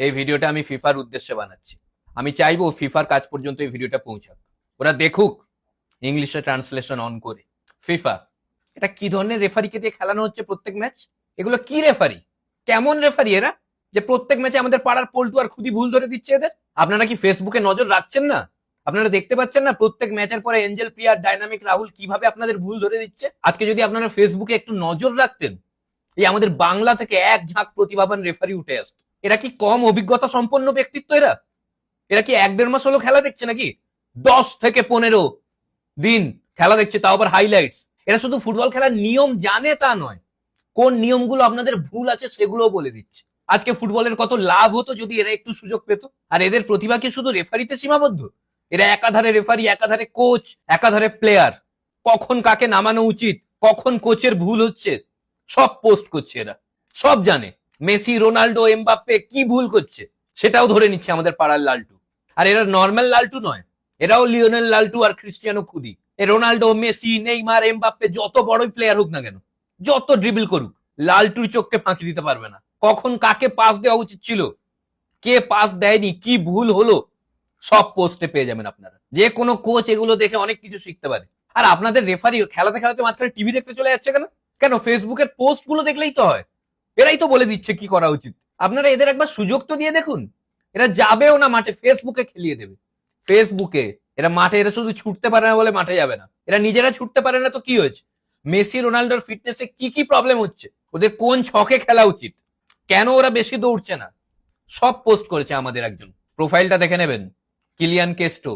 এই ভিডিওটা আমি ফিফার উদ্দেশ্যে বানাচ্ছি। আমি চাইবো ফিফার কাজ পর্যন্ত এই ভিডিওটা পৌঁছাক, ওরা দেখুক ইংলিশে ট্রান্সলেশন অন করে। ফিফা এটা কি ধরনের রেফারিকে দিয়ে খেলানো হচ্ছে প্রত্যেক ম্যাচ? এগুলো কি রেফারি? কেমন রেফারি এরা যে প্রত্যেক ম্যাচে আমাদের পাড়ার পল্টু আর খুদি ভুল ধরে দিচ্ছে এদের? আপনারা কি ফেসবুকে নজর রাখছেন না? আপনারা দেখতে পাচ্ছেন না প্রত্যেক ম্যাচের পরে এঞ্জেল প্রিয়ার ডাইনামিক রাহুল কিভাবে আপনাদের ভুল ধরে দিচ্ছে? আজকে যদি আপনারা ফেসবুকে একটু নজর রাখতেন, এই আমাদের বাংলা থেকে এক ঝাঁক প্রতিভাবান রেফারি উঠে আসতো। এরা কি কম অভিজ্ঞতা সম্পন্ন ব্যক্তিত্ব? এরা কি 1-1.5 মাস হলো খেলা দেখছে নাকি? 10 থেকে 15 দিন খেলা দেখছে, তাও আবার হাইলাইটস। এরা শুধু ফুটবল খেলার নিয়ম জানে তা নয়, কোন নিয়মগুলো আপনাদের ভুল আছে সেগুলোও বলে দিচ্ছে। আজকে ফুটবলের কত লাভ হতো যদি এরা একটু সুযোগ পেত। আর এদের প্রতিভা কি শুধু রেফারিতে সীমাবদ্ধ? এরা একাধারে রেফারি, একাধারে কোচ, একাধারে প্লেয়ার। কখন কাকে নামানো উচিত, কখন কোচের ভুল হচ্ছে, সব পোস্ট করছে এরা, সব জানে। মেসি, রোনাল্ডো, এমবাপ্পে কি ভুল করছে সেটাও ধরে নিচ্ছে আমাদের পাড়ার লালটু। আর এরা নর্মাল লালটু নয়, এরাও লিওনেল লালটু আর ক্রিস্টিয়ানো খুদি। এ রোনাল্ডো, মেসি, নেইমার, এমবাপ্পে যত বড়ই প্লেয়ার হোক না কেন, যত ড্রিবল করুক, লালটুর চোখকে ফাঁকি দিতে পারবে না। কখন কাকে পাস দেওয়া উচিত ছিল, কে পাস দেয়নি, কি ভুল হলো, সব পোস্টে পেয়ে যাবেন আপনারা। যে কোনো কোচ এগুলো দেখে অনেক কিছু শিখতে পারে। আর আপনাদের রেফারি খেলাতে খেলাতে মাঝখানে টিভি দেখতে চলে যাচ্ছে কেন? কেন ফেসবুকের পোস্ট গুলো দেখলেই তো হয়, এরাই তো বলে দিচ্ছে কি করা উচিত। আপনারা এদের একবার সুযোগ তো দিয়ে দেখুন। এরা যাবেও না মাঠে, ফেসবুকে খেলিয়ে দেবে। ফেসবুকে এরা মাঠে, এরা শুধু ছুটতে পারে না বলে মাঠে যাবে না। এরা নিজেরা ছুটতে পারে না তো কি হয়েছে? মেসি, রোনাল্ডোর ফিটনেসে কি কি প্রবলেম হচ্ছে, ওদের কোন ছকে খেলা উচিত, কেন ওরা বেশি দৌড়ছে না, সব পোস্ট করেছে আমাদের একজন। প্রোফাইলটা দেখে নেবেন, কিলিয়ান কেস্টো।